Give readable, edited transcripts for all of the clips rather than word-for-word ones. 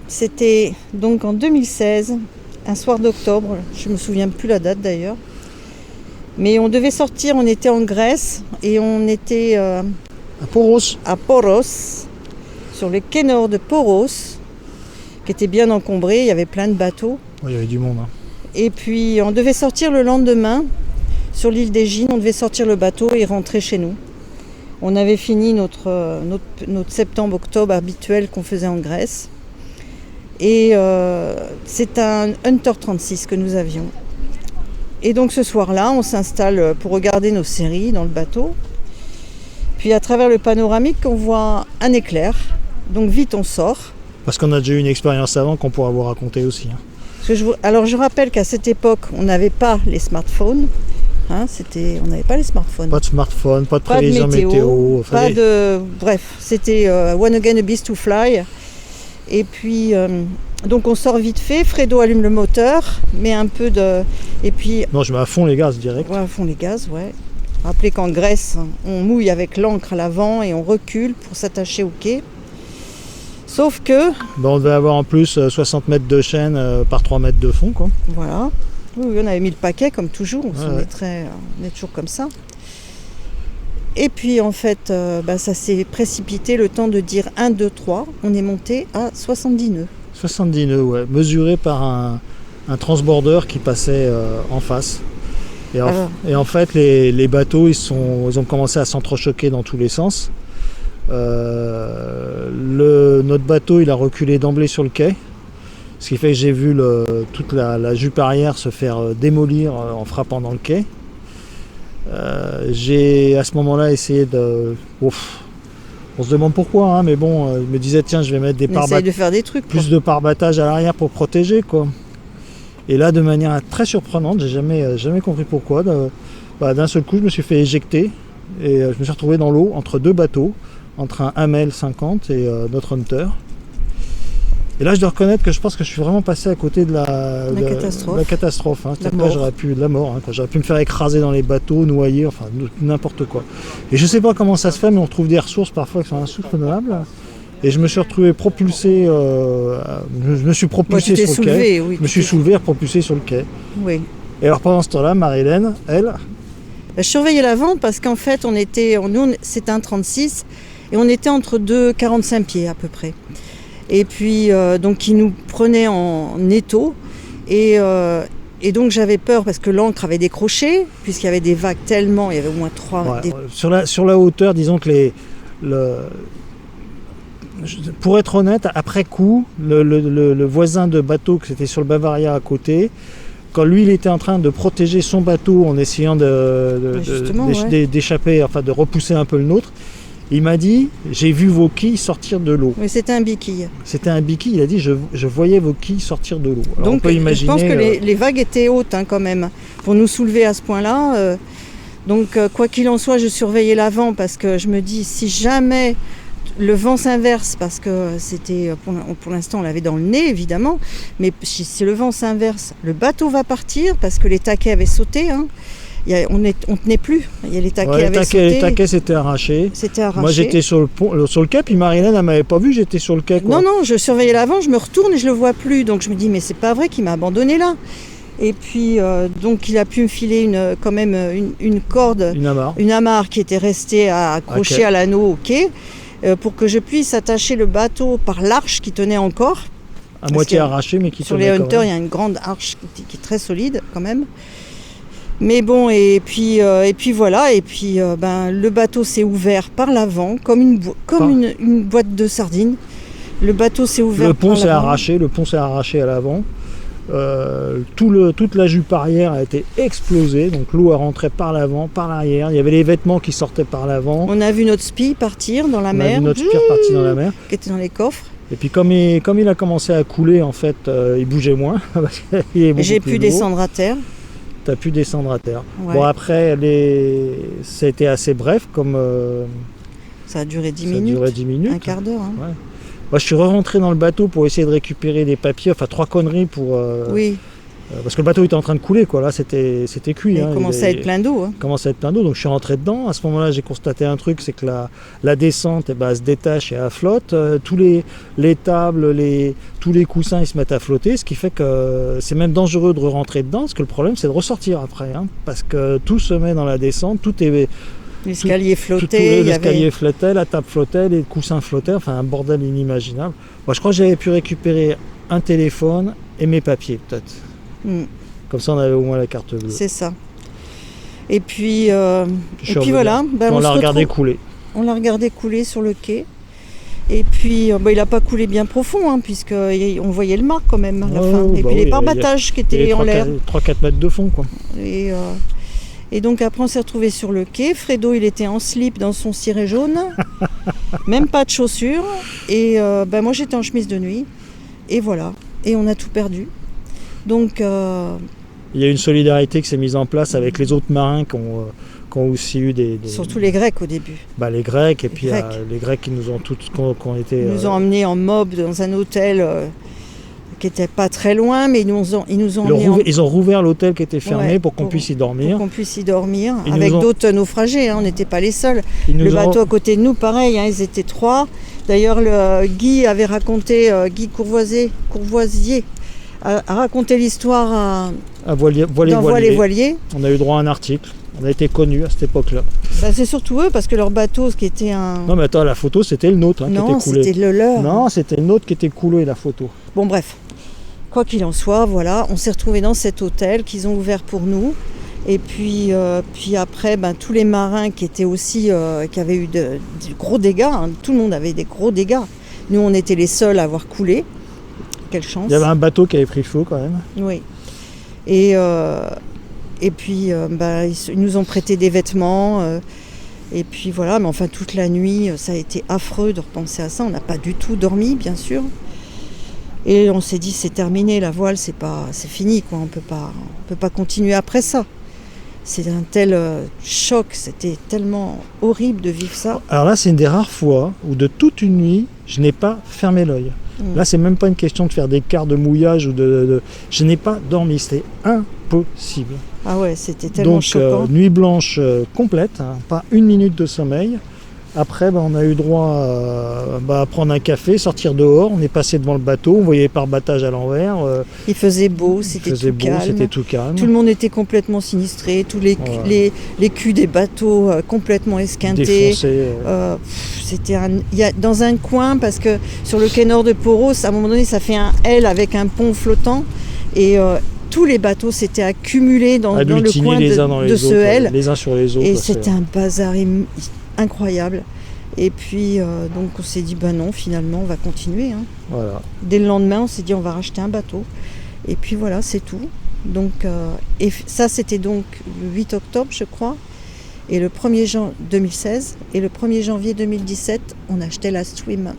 c'était donc en 2016, un soir d'octobre, je ne me souviens plus la date d'ailleurs. Mais on devait sortir, on était en Grèce et on était À Poros. à Poros, sur le quai nord de Poros, qui était bien encombré, il y avait plein de bateaux. Il y avait du monde. Et puis on devait sortir le lendemain sur l'île d'Égine, on devait sortir le bateau et rentrer chez nous. On avait fini notre septembre-octobre habituel qu'on faisait en Grèce. Et c'est un Hunter 36 que nous avions. Et donc ce soir-là, on s'installe pour regarder nos séries dans le bateau. Puis à travers le panoramique, on voit un éclair. Donc vite on sort. Parce qu'on a déjà eu une expérience avant qu'on pourra vous raconter aussi. Alors je rappelle qu'à cette époque, on n'avait pas les smartphones. On n'avait pas les smartphones. Pas de smartphone, pas de prévision météo. Bref, c'était One Again a Beast to Fly. Et puis, donc on sort vite fait, Fredo allume le moteur, met un peu de... Et puis... Non, je mets à fond les gaz direct. Ouais, à fond les gaz, ouais. Rappelez qu'en Grèce, on mouille avec l'ancre à l'avant et on recule pour s'attacher au quai. Sauf que... On devait avoir en plus 60 mètres de chaîne par 3 mètres de fond, quoi. Voilà. Oui, on avait mis le paquet comme toujours, on est toujours comme ça. Et puis en fait, ça s'est précipité le temps de dire 1, 2, 3. On est monté à 70 nœuds. 70 nœuds, ouais, mesurés par un transborder qui passait en face. Et en fait, les bateaux, ils ont commencé à s'entrechoquer dans tous les sens. Notre bateau, il a reculé d'emblée sur le quai. Ce qui fait que j'ai vu toute la jupe arrière se faire démolir en frappant dans le quai. J'ai à ce moment-là essayé de... on se demande pourquoi, mais bon, je me disais tiens, je vais mettre plus de pare-battage à l'arrière pour protéger, quoi. Et là, de manière très surprenante, j'ai jamais compris pourquoi. D'un seul coup, je me suis fait éjecter et je me suis retrouvé dans l'eau entre deux bateaux, entre un Hamel 50 et notre Hunter. Et là, je dois reconnaître que je pense que je suis vraiment passé à côté de la catastrophe. J'aurais pu me faire écraser dans les bateaux, noyer, enfin n'importe quoi. Et je sais pas comment ça se fait, mais on trouve des ressources parfois qui sont insoutenables. Et je me suis retrouvé propulsé, je me suis propulsé sur le quai. Oui, je me suis soulevé et propulsé sur le quai. Oui. Et alors pendant ce temps-là, Marie-Hélène, elle... Je surveillais l'avant parce qu'en fait, c'était un 36 et on était entre 2,45 pieds à peu près. Et puis, donc, il nous prenait en étau. Et donc, j'avais peur parce que l'ancre avait décroché, puisqu'il y avait des vagues tellement, il y avait au moins 3. Ouais, sur la hauteur, disons que pour être honnête, après coup, le voisin de bateau, que c'était sur le Bavaria à côté, quand lui, il était en train de protéger son bateau en essayant d'échapper, enfin de repousser un peu le nôtre, il m'a dit, j'ai vu vos quilles sortir de l'eau. Oui, c'était un biquille. C'était un biquille, il a dit, je voyais vos quilles sortir de l'eau. Alors, donc, on peut imaginer, je pense que les vagues étaient hautes quand même, pour nous soulever à ce point-là. Donc, quoi qu'il en soit, je surveillais l'avant parce que je me dis, si jamais le vent s'inverse, parce que c'était, pour l'instant, on l'avait dans le nez, évidemment, mais si le vent s'inverse, le bateau va partir parce que les taquets avaient sauté, on tenait plus. Il y a les taquets avaient sauté. Les taquets s'étaient arrachés. Moi j'étais sur le quai, puis Marie-Hélène elle m'avait pas vu, j'étais sur le quai, quoi. Non, je surveillais l'avant, je me retourne et je le vois plus. Donc je me dis mais c'est pas vrai qu'il m'a abandonné là. Et puis donc il a pu me filer une corde, une amarre qui était restée accrochée à l'anneau au quai, pour que je puisse attacher le bateau par l'arche qui tenait encore. À moitié arrachée mais qui tenait. Sur les Hunters, il y a une grande arche qui est très solide quand même. Mais bon, et puis voilà, et puis le bateau s'est ouvert par l'avant, comme une boîte de sardines. Le bateau s'est ouvert le pont s'est arraché à l'avant. Toute la jupe arrière a été explosée, donc l'eau a rentré par l'avant, par l'arrière. Il y avait les vêtements qui sortaient par l'avant. On a vu notre spie partir dans la mer. Qui était dans les coffres. Et puis comme il a commencé à couler, en fait, il bougeait moins. J'ai pu descendre à terre. Tu as pu descendre à terre. Ouais. Bon, après, ça a été assez bref, comme... ça a duré 10 minutes. Un quart d'heure. Hein. Ouais. Moi, je suis rentré dans le bateau pour essayer de récupérer des papiers, enfin 3 conneries pour... Oui. Parce que le bateau était en train de couler, quoi. Là c'était cuit. Il commençait à être plein d'eau. Commençait à être plein d'eau, donc je suis rentré dedans. À ce moment-là, j'ai constaté un truc, c'est que la descente, elle se détache et elle flotte. Tous les tables, tous les coussins, ils se mettent à flotter, ce qui fait que c'est même dangereux de rentrer dedans, parce que le problème, c'est de ressortir après, parce que tout se met dans la descente, tout est... L'escalier flottait. L'escalier flottait, la table flottait, les coussins flottaient, enfin un bordel inimaginable. Moi, je crois que j'avais pu récupérer un téléphone et mes papiers, peut-être. Comme ça, on avait au moins la carte bleue. C'est ça. Et puis voilà. On l'a regardé couler. On l'a regardé couler sur le quai. Et puis, il n'a pas coulé bien profond, puisqu'on voyait le mât quand même à la fin. Et puis les pare-battages qui étaient en l'air. 3-4 mètres de fond, quoi. Et donc après, on s'est retrouvé sur le quai. Fredo, il était en slip dans son ciré jaune. Même pas de chaussures. Et moi, j'étais en chemise de nuit. Et voilà. Et on a tout perdu. Donc... Il y a une solidarité qui s'est mise en place avec les autres marins qui ont aussi eu des... Surtout les Grecs au début. Les Grecs, et puis les Grecs qui nous ont nous ont emmenés en mob dans un hôtel qui n'était pas très loin, mais ils nous ont emmenés ils ont rouvert l'hôtel qui était fermé pour qu'on puisse y dormir. Pour qu'on puisse y dormir, avec d'autres naufragés, on n'était pas les seuls. Le bateau à côté de nous, pareil, ils étaient 3. D'ailleurs, Guy avait raconté, Guy Courvoisier a raconté l'histoire à Voilier. On a eu droit à un article. On a été connus à cette époque-là. C'est surtout eux, parce que leur bateau, ce qui était un... Non mais attends, la photo, c'était le nôtre qui était coulé. Non, c'était le leur. Non, c'était le nôtre qui était coulé, la photo. Bon, bref. Quoi qu'il en soit, voilà, on s'est retrouvés dans cet hôtel qu'ils ont ouvert pour nous. Et puis après, tous les marins qui étaient aussi, qui avaient eu de gros dégâts, tout le monde avait des gros dégâts. Nous, on était les seuls à avoir coulé. Quelle chance. Il y avait un bateau qui avait pris feu quand même. Oui. Et puis, ils nous ont prêté des vêtements. Et puis voilà, mais enfin, toute la nuit, ça a été affreux de repenser à ça. On n'a pas du tout dormi, bien sûr. Et on s'est dit, c'est terminé, la voile, c'est fini, quoi. On peut pas continuer après ça. C'est un tel choc, c'était tellement horrible de vivre ça. Alors là, c'est une des rares fois où de toute une nuit, je n'ai pas fermé l'œil. Là, c'est même pas une question de faire des quarts de mouillage ou je n'ai pas dormi, c'était impossible. Ah ouais, c'était tellement choquant. Donc, nuit blanche complète, pas une minute de sommeil. Après, on a eu droit à prendre un café, sortir dehors. On est passé devant le bateau, on voyait les pare-battages à l'envers. Il faisait beau, c'était tout calme. Tout le monde était complètement sinistré, tous les culs des bateaux complètement esquintés. Défoncés. Dans un coin, parce que sur le quai nord de Poros, à un moment donné, ça fait un L avec un pont flottant. Et tous les bateaux s'étaient accumulés dans le coin de ce L. Les uns sur les autres. Et c'était un bazar incroyable. Et puis donc on s'est dit non, finalement on va continuer. Voilà. Dès le lendemain on s'est dit on va racheter un bateau. Et puis voilà, c'est tout. Donc et ça c'était donc le 8 octobre je crois. Et le 1er janvier 2016 et le 1er janvier 2017 on achetait la Swim.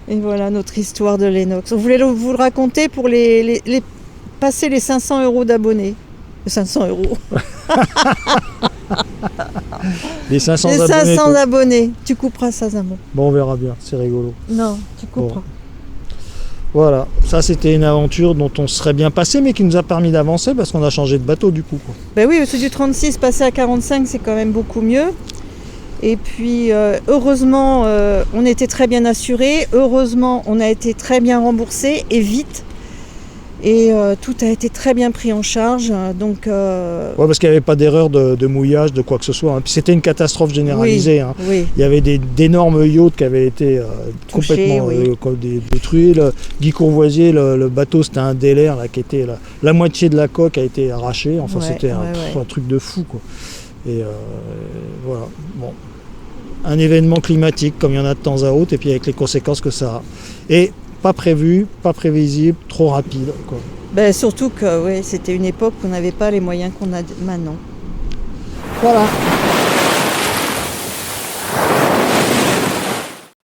Et voilà notre histoire de l'Enox. On voulait vous le raconter pour passer les 500 € d'abonnés. 500 €. Les 500 abonnés. Tu couperas ça, Zamo. Bon, on verra bien, c'est rigolo. Non, tu couperas. Bon. Voilà, ça c'était une aventure dont on serait bien passé, mais qui nous a permis d'avancer parce qu'on a changé de bateau du coup. Oui, parce que du 36 passer à 45, c'est quand même beaucoup mieux. Et puis, heureusement, on était très bien assurés. Heureusement, on a été très bien remboursés et vite. Et tout a été très bien pris en charge. Donc, ouais, parce qu'il n'y avait pas d'erreur de mouillage, de quoi que ce soit. Puis c'était une catastrophe généralisée. Oui. Il y avait d'énormes yachts qui avaient été complètement détruits. Guy Courvoisier, le bateau, c'était un Delair là, qui était la moitié de la coque a été arrachée. Enfin, c'était un truc de fou, quoi. Et voilà. Bon. Un événement climatique, comme il y en a de temps à autre, et puis avec les conséquences que ça a. Et pas prévu, pas prévisible, trop rapide, quoi. Surtout que c'était une époque où on n'avait pas les moyens qu'on a maintenant. Voilà.